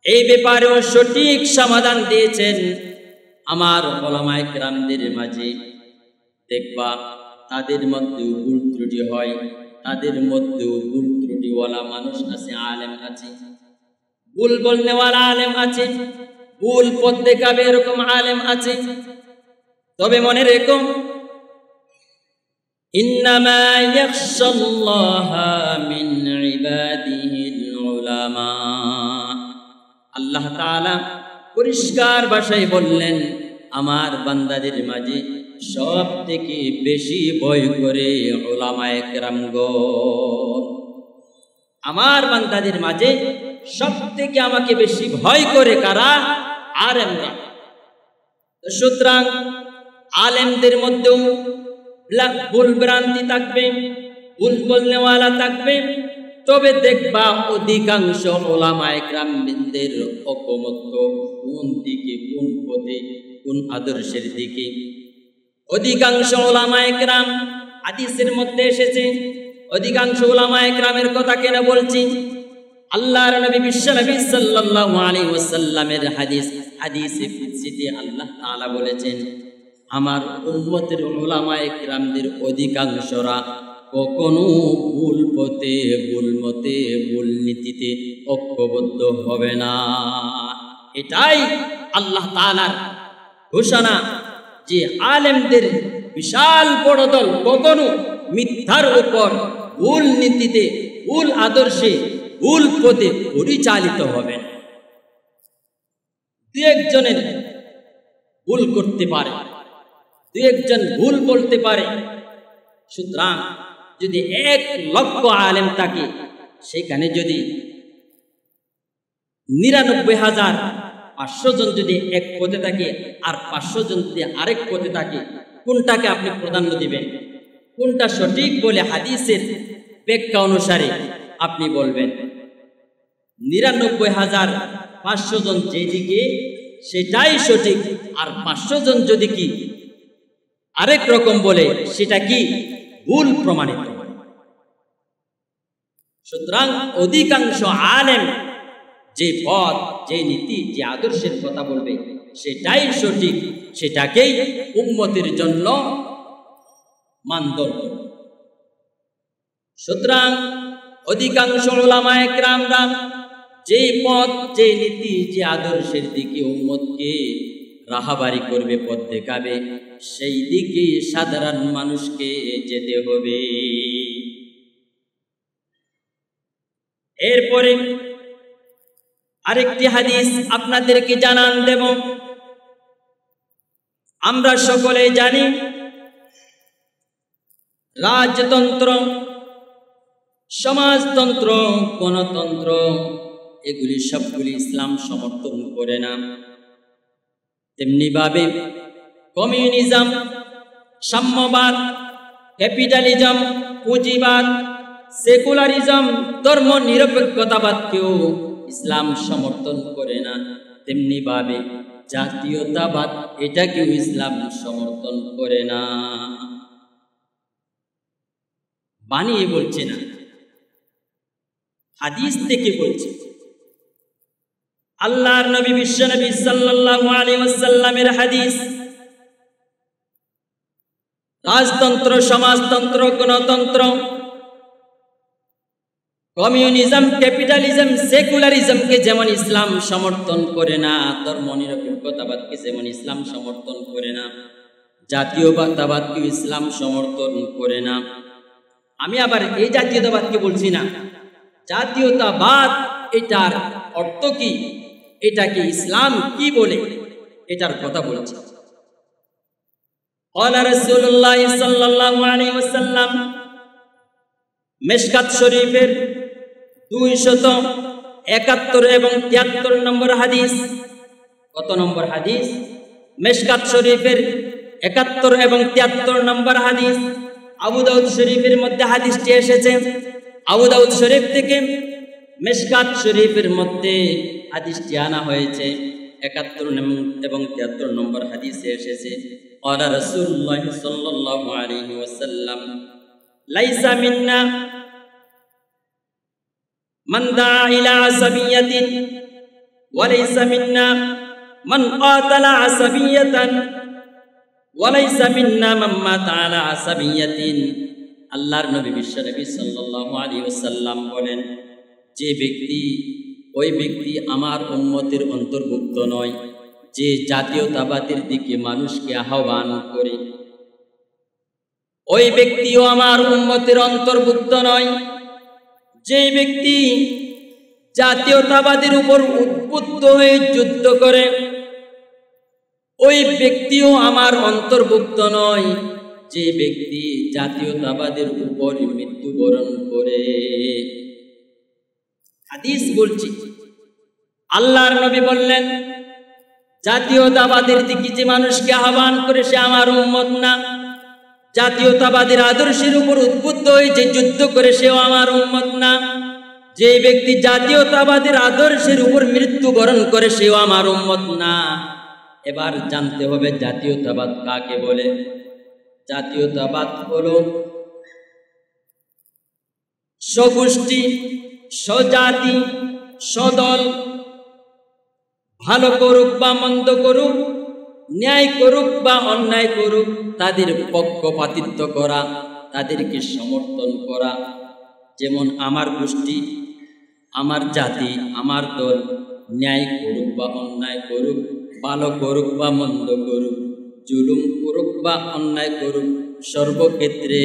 এই ব্যাপারেও সঠিক সমাধান দিয়েছেন। আমার উলামায়ে কেরামদের মাঝে দেখবা তাদের মধ্যেও ভুল ত্রুটি হয়, তাদের মধ্যেও ভুল ত্রুটিওয়ালা মানুষ আছে, আলেম আছে, ভুল বলনেওয়ালা আলেম আছে, ভুল পথ দেখাবে এরকম আলেম আছে। তবে মনে রেখো, ইন্নামা ইয়াখশাল্লাহা মিন ইবাদিহিল উলামা। আল্লাহ তাআলা পরিষ্কার ভাষায় বললেন, আমার বান্দাদের মাঝে সব থেকে বেশি ভয় করে উলামায়ে কেরামগণ। আমার বান্দাদের মাঝে সব থেকে আমাকে বেশি ভয় করে কারা? আলেমরা। সুতরাং আলেমদের মধ্যেও ভুল ভ্রান্তি থাকবে, ভুল বলনেওয়ালা থাকবে, তবে দেখবা অধিকাংশ উলামায়ে কেরামদের ঐকমত্য কোন দিকে, কোন পথে, কোন আদর্শের দিকে। অধিকাংশ উলামায়ে কেরাম, হাদিসের মধ্যে এসেছে, অধিকাংশ উলামায়ে কেরামের কথা কেন বলছি? আল্লাহর নবী বিশ্বনবী সাল্লাল্লাহু আলাইহি ওয়াসাল্লামের হাদিসে কুদসিতে আল্লাহ তাআলা বলেছেন, আমার উম্মতের উলামায়ে কেরামদের অধিকাংশরা কখনো ভুল পথে, ভুল মতে, ভুল নীতিতে ঐক্যবদ্ধ হবে না। এটাই আল্লাহ তাআলার ঘোষণা যে আলেমদের বিশাল বড় দল কখনো মিথ্যার উপর, ভুল নীতিতে, ভুল আদর্শে, ভুল পথে পরিচালিত হবে না। দু একজনের ভুল করতে পারে, দু একজন ভুল বলতে পারে। সুতরাং যদি 1,00,000 আলেম থাকে, সেখানে যদি 99,500 জন যদি এক পথে থাকে আর 500 জন যদি আরেক পথে থাকে, কোনটাকে আপনি প্রাধান্য দিবেন? কোনটা সঠিক বলে হাদিসের ব্যাখ্যা অনুসারে আপনি বলবেন? 99,500 জন যেদিকে সেটাই সঠিক, আর 500 জন যদি কি আরেক রকম বলে সেটা কি ভুল প্রমাণিত। সুতরাং অধিকাংশ আলেম যে পথ, যে নীতি, যে আদর্শের কথা বলবে সেটাই সঠিক, সেটাকেই উম্মতের জন্য মানদণ্ড। সুতরাং অধিকাংশ উলামায়ে কেরামরা যে পথ, যে নীতি, যে আদর্শের দিকে উম্মতকে রাহাবারি করবে, পথ দেখাবে, সেই দিকে সাধারণ মানুষকে যেতে হবে। এরপরে আরেকটি হাদিস আপনাদেরকে জানান দেব। আমরা সকলে জানি রাজতন্ত্র, সমাজতন্ত্র, গণতন্ত্র এগুলি সবগুলি ইসলাম সমর্থন করে না। তেমনি ভাবে কমিউনিজম, সাম্যবাদ, ক্যাপিটালিজম, পুঁজিবাদ, সেকুলারিজম, ধর্ম নিরপেক্ষতাবাদকেও ইসলাম সমর্থন করে না। তেমনি ভাবে জাতীয়তাবাদ, এটাকেও ইসলাম সমর্থন করে না। বানিয়ে বলছে না, হাদিস থেকে বলছে। আল্লাহর নবী বিশ্বনবী সাল্লাল্লাহু আলাইহি ওয়াসাল্লামের হাদিস, রাজতন্ত্র, সমাজতন্ত্র, গণতন্ত্র, কমিউনিজম, ক্যাপিটালিজম, সেকুলারিজমকে যেমন ইসলাম সমর্থন করে না, ধর্ম নিরপেক্ষতাবাদকে যেমন ইসলাম সমর্থন করে না, জাতীয়তাবাদকে ইসলাম সমর্থন করে না। আমি আবার এই জাতীয়তাবাদকে বলছি না, জাতীয়তাবাদ এটার অর্থ কি, এটাকে ইসলাম কি বলে এটার কথা বলছি। ক্বালা রাসূলুল্লাহ সাল্লাল্লাহু আলাইহি ওয়াসাল্লাম, মিশকাত শরীফের 271 এবং 73 নম্বর হাদিস। কত নম্বর হাদিস? মিশকাত শরীফের 71 এবং 73 নম্বর হাদিস। আবু দাউদ শরীফের মধ্যে হাদিসটি এসেছে। আবু দাউদ শরীফ থেকে মিশকাত শরীফের মধ্যে হাদিসটি আনা হয়েছে। 71 এবং 73 নম্বর হাদিসে এসেছে, ক্বালা রাসূলুল্লাহ সাল্লাল্লাহু আলাইহি ওয়াসাল্লাম, লাইসা মিন্না মান দাআ ইলা আসাবিয়াতিন ওয়া লাইসা মিন্না মান কাতালা আসাবিয়াতান ওয়া লাইসা মিন্না মান মাতা আলা আসাবিয়াতিন। আল্লাহর নবী বিশ্বনবী সাল্লাল্লাহু আলাইহি ওয়াসাল্লাম বলেন, যে ব্যক্তি, ওই ব্যক্তি আমার উম্মতের অন্তর্ভুক্ত নয় যে জাতীয়তাবাদের দিকে মানুষকে আহ্বান করে। ওই ব্যক্তিও আমার উম্মতের অন্তর্ভুক্ত নয় যে ব্যক্তি জাতীয়তাবাদের উপর উদ্বুদ্ধ হয়ে যুদ্ধ করে। ওই ব্যক্তিও আমার অন্তর্ভুক্ত নয় যে ব্যক্তি জাতীয়তাবাদের উপর মৃত্যুবরণ করে। হাদিস বলছি, আল্লাহর নবী বললেন, জাতীয়তাবাদের দিকে যে মানুষকে আহ্বান করে সে আমার উম্মত না। জাতীয়তাবাদের আদর্শের উপর উদ্বুদ্ধ হয়ে যে যুদ্ধ করে সেও আমার উম্মত না। যে ব্যক্তি জাতীয়তাবাদের আদর্শের উপর মৃত্যুবরণ করে সেও আমার উম্মত না। এবার জানতে হবে জাতীয়তাবাদ কাকে বলে। জাতীয়তাবাদ হলো স্বগোষ্ঠী, স্বজাতি, স্বদল, ভালো করুক বা মন্দ করুক, ন্যায় করুক বা অন্যায় করুক, তাদের পক্ষপাতিত্ব করা, তাদেরকে সমর্থন করা। যেমন আমার গোষ্ঠী, আমার জাতি, আমার দল ন্যায় করুক বা অন্যায় করুক, ভালো করুক বা মন্দ করুক, জুলুম করুক বা অন্যায় করুক, সর্বক্ষেত্রে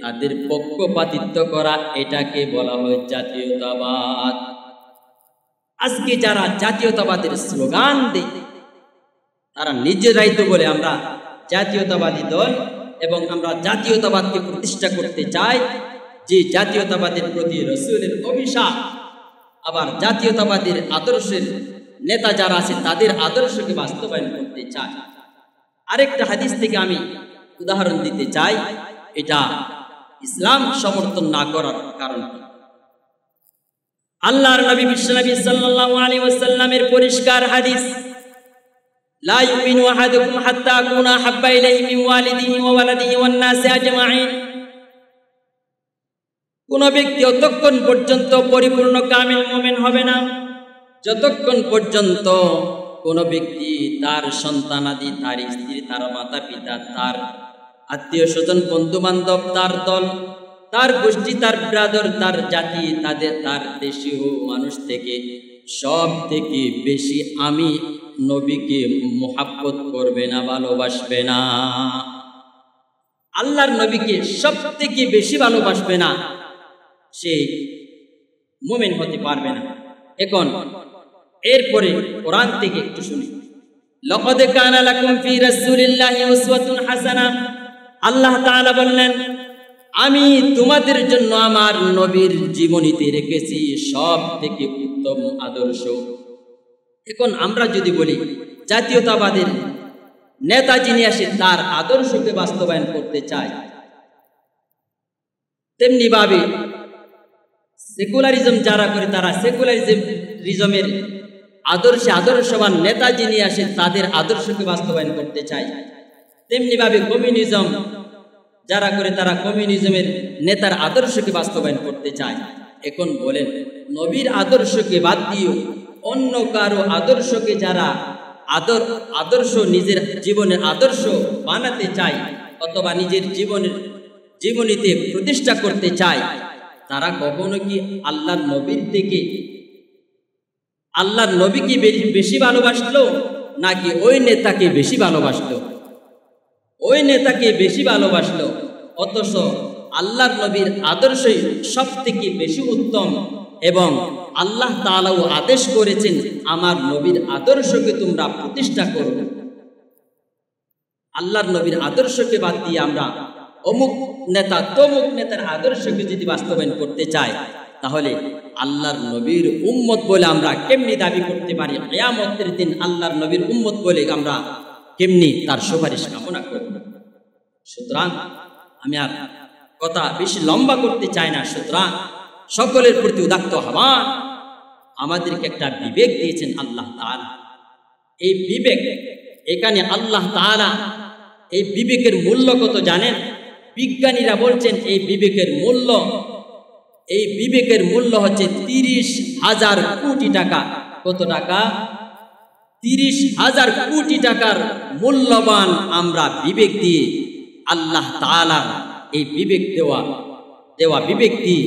তাদের পক্ষপাতিত্ব করা, এটাকে বলা হয় জাতীয়তাবাদ। আজকে যারা জাতীয়তাবাদের স্লোগান দেয় তারা নিজেরাই তো বলে আমরা জাতীয়তাবাদী দল এবং আমরা জাতীয়তাবাদকে প্রতিষ্ঠা করতে চাই, যে জাতীয়তাবাদের প্রতি রাসূলের অভিশাপ। আবার জাতীয়তাবাদের আদর্শের নেতা যারা আছে তাদের আদর্শকে বাস্তবায়ন করতে চায়। আরেকটা হাদিস থেকে আমি উদাহরণ দিতে চাই, এটা ইসলাম সমর্থন না করার কারণ কি। আল্লাহর নবী বিশ্বনবী সাল্লাল্লাহু আলাইহি ওয়াসাল্লামের পরিষ্কার হাদিস, লা ইউমিনু আহাদুকুম হাত্তা আকুনা হাব্বা ইলাইহি মিন ওয়ালিদিহি ওয়া ওয়ালাদিহি ওয়ান নাসি আজমাইন। কোন ব্যক্তি ততক্ষণ পর্যন্ত পরিপূর্ণ কামিল মুমিন হবে না যতক্ষণ পর্যন্ত কোন ব্যক্তি তার সন্তানাদি, তার স্ত্রী, তার মাতা পিতা, তার আত্মীয় স্বজন, বন্ধু বান্ধব, তার দল, তার গোষ্ঠী, তার ব্রাদর, তার জাতি, তার দেশীয় মানুষ থেকে সব থেকে বেশি আমি নবীকে মুহাব্বত করবে না, ভালোবাসবে না। আল্লাহর নবীকে সব থেকে বেশি ভালোবাসবে না, সে মুমিন হতে পারবে না। এখন এরপরে কোরআন থেকে একটু শুনি। লাকাদ কানা লাকুম ফি রাসূলিল্লাহি উসওয়াতুন হাসানা। আল্লাহ তাআলা বললেন, আমি তোমাদের জন্য আমার নবীর জীবনীতে রেখেছি সব থেকে উত্তম আদর্শ। এখন আমরা যদি বলি জাতীয়তাবাদের নেতা যিনি আসে তার আদর্শকে বাস্তবায়ন করতে চায়, তেমনি ভাবে সেকুলারিজম যারা করে তারা সেকুলারিজমের আদর্শবান নেতা যিনি আসে তাদের আদর্শকে বাস্তবায়ন করতে চায়। তেমনি ভাবে কমিউনিজম যারা করে তারা কমিউনিজমের নেতার আদর্শকে বাস্তবায়ন করতে চায়। এখন বলেন, নবীর আদর্শকে বাদ দিয়ে অন্য কারো আদর্শকে যারা আদর্শ নিজের জীবনের আদর্শ বানাতে চায় অথবা নিজের জীবনীতে প্রতিষ্ঠা করতে চায়, তারা কখনো কি আল্লাহর নবীর থেকে আল্লাহর নবীকে বেশি ভালোবাসলো নাকি ওই নেতাকে বেশি ভালোবাসলো? ওই নেতাকে বেশি ভালোবাসলো, অথচ আল্লাহর নবীর আদর্শই সব থেকে বেশি উত্তম এবং আল্লাহ তাআলাও আদেশ করেছেন আমার নবীর আদর্শকে তোমরা প্রতিষ্ঠা করো। আল্লাহর নবীর আদর্শকে বাদ দিয়ে আমরা অমুক নেতা তমুক নেতার আদর্শকে যদি বাস্তবায়ন করতে চাই, তাহলে আল্লাহর নবীর উম্মত বলে আমরা কেমনি দাবি করতে পারি? কিয়ামতের দিন আল্লাহর নবীর উম্মত বলে আমরা কেমনি তার সুপারিশ কামনা করব? সুতরাং আমি আর কথা বেশি লম্বা করতে চাই না। সুতরাং সকলের প্রতি উদাত্ত আহ্বান, আমাদেরকে একটা বিবেক দিয়েছেন আল্লাহ তাআলা। এই বিবেক, এখানে আল্লাহ তাআলা এই বিবেকের মূল্য কত জানেন? বিজ্ঞানীরা বলছেন এই বিবেকের মূল্য হচ্ছে 30,000 কোটি টাকা। কত টাকা? 30,000 কোটি টাকার মূল্যবান আমরা বিবেক দিয়ে আল্লাহ তাআলার এই বিবেক দেওয়া বিবেক দিয়ে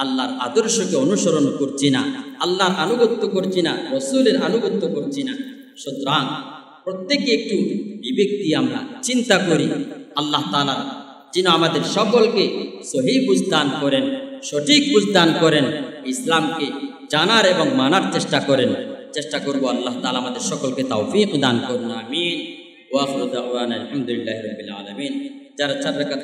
আল্লাহর আদর্শকে অনুসরণ করছি না, আল্লাহর আনুগত্য করছি না, রাসূলের আনুগত্য করছি না। সুতরাং প্রত্যেকে একটু বিবেক দিয়ে আমরা চিন্তা করি। আল্লাহ তাআলা যেন আমাদের সকলকে সহিহ বুঝদান করেন, সঠিক বুঝদান করেন, ইসলামকে জানার এবং মানার চেষ্টা করব। আল্লাহ তাআলা আমাদের সকলকে তৌফিক দান করুন। আমিন। ওয়া আখিরু দাওয়ানা আলহামদুলিল্লাহি রাব্বিল আলামিন। যারা 4 রাকাত